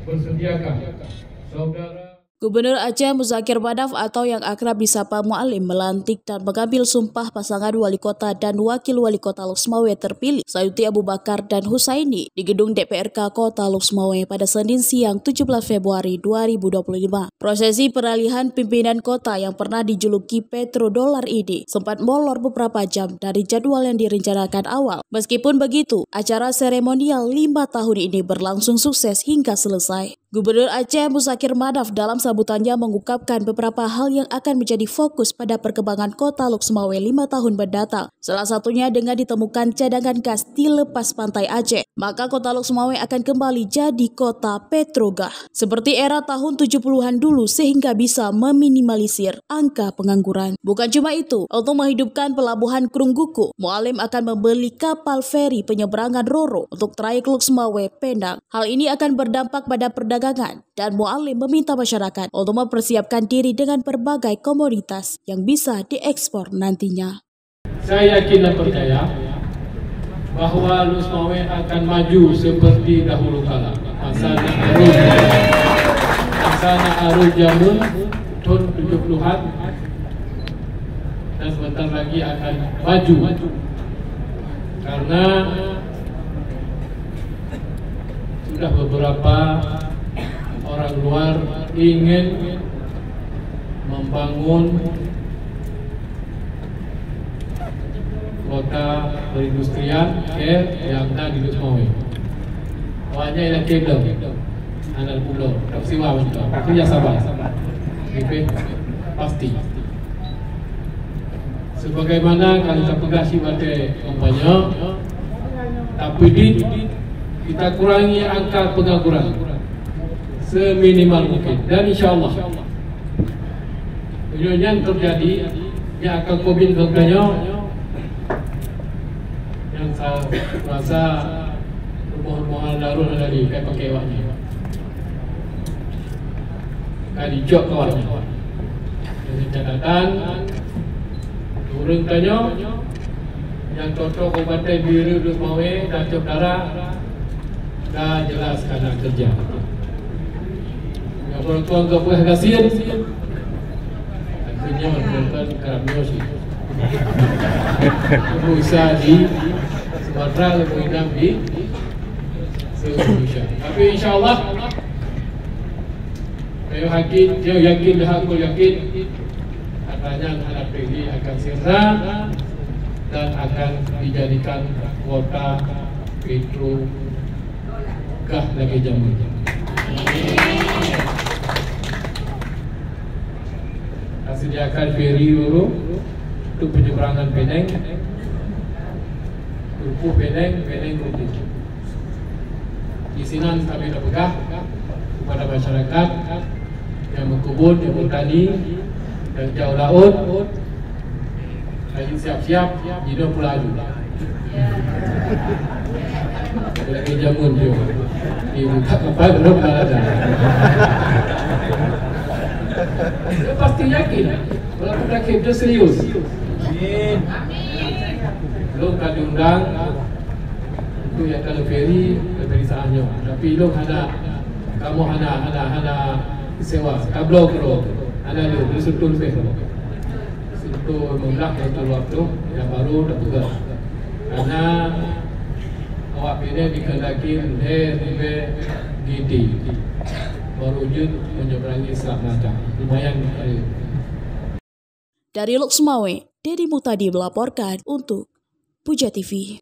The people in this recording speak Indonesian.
Bersediakah saudara Gubernur Aceh Muzakir Madaf atau yang akrab disapa Mu'alim melantik dan mengambil sumpah pasangan wali kota dan wakil wali kota Luxmawe terpilih Sayuti Abu Bakar dan Husaini di gedung DPRK Kota Luxmawe pada Senin siang 17 Februari 2025. Prosesi peralihan pimpinan kota yang pernah dijuluki petrodolar ini sempat molor beberapa jam dari jadwal yang direncanakan awal. Meskipun begitu, acara seremonial 5 tahun ini berlangsung sukses hingga selesai. Gubernur Aceh Muzakir Madaf dalam sambutannya mengungkapkan beberapa hal yang akan menjadi fokus pada perkembangan kota Luxmawe 5 tahun mendatang. Salah satunya dengan ditemukan cadangan gas di lepas pantai Aceh, maka kota Luxmawe akan kembali jadi kota petrogah seperti era tahun 70-an dulu sehingga bisa meminimalisir angka pengangguran. Bukan cuma itu, untuk menghidupkan pelabuhan Krungguku, Mu'alim akan membeli kapal feri penyeberangan Roro untuk trayek Luxmawe Penang. Hal ini akan berdampak pada perdagangan dan Mu'alim meminta masyarakat untuk mempersiapkan diri dengan berbagai komoditas yang bisa diekspor nantinya. Saya yakin dan percaya bahawa Luxmawe akan maju seperti dahulu kala. Asana arus jamun tahun 70-an dan sebentar lagi akan maju karena sudah beberapa orang luar ingin membangun kota perindustrian yang ada di Luxmawe. Awalnya ialah kabel, anak pulau, tak siwa macam itu ya sabar. Itu pasti. Sebagaimana kalau kita pegasi pada kampanye, tapi kita kurangi angka pengangguran seminimal mungkin dan insyaAllah yang terjadi yang akan COVID sebenarnya yang saya rasa rumah-rumah darul dari kayak pakai waknya kali jok kawannya dengan catatan turun tanya yang cocok Kabupaten Biru Luxmawe dan Cok Darah dah jelas karena kerja. Yang orang tua enggak boleh kasihan. Akhirnya menonton kerapnya sih. Berusaha di Sumatera lebih enam di Indonesia. Tapi insyaAllah saya yakin dah aku yakin katanya anak ini akan sirna dan akan dijadikan kota petrogah lagi jamun. Sediakan feri dulu untuk penyeberangan Penang, Turku Penang, Penang Turku. Di sini kami dah pegah kepada masyarakat yang berkebun, yang bertani, yang jauh laut, lagi siap-siap hidup pula adu. Lagi jamun dia. Dibuka kapal belum ada. Dia pasti yakin walaupun dah kerja serius. Amin. Belum kan diundang itu yang kalau feri saatnya. Tapi belum ada kamu ada sewa kablo kero. Ada lu sentuh lebih. Sentuh mudah untuk waktu yang baru dah pegang. Karena awak ini dikehendaki gidi berwujud menyeberangi Selat Melaka. Lumayan. Dari Luxmawe, Dedi Mutadi melaporkan untuk Puja TV.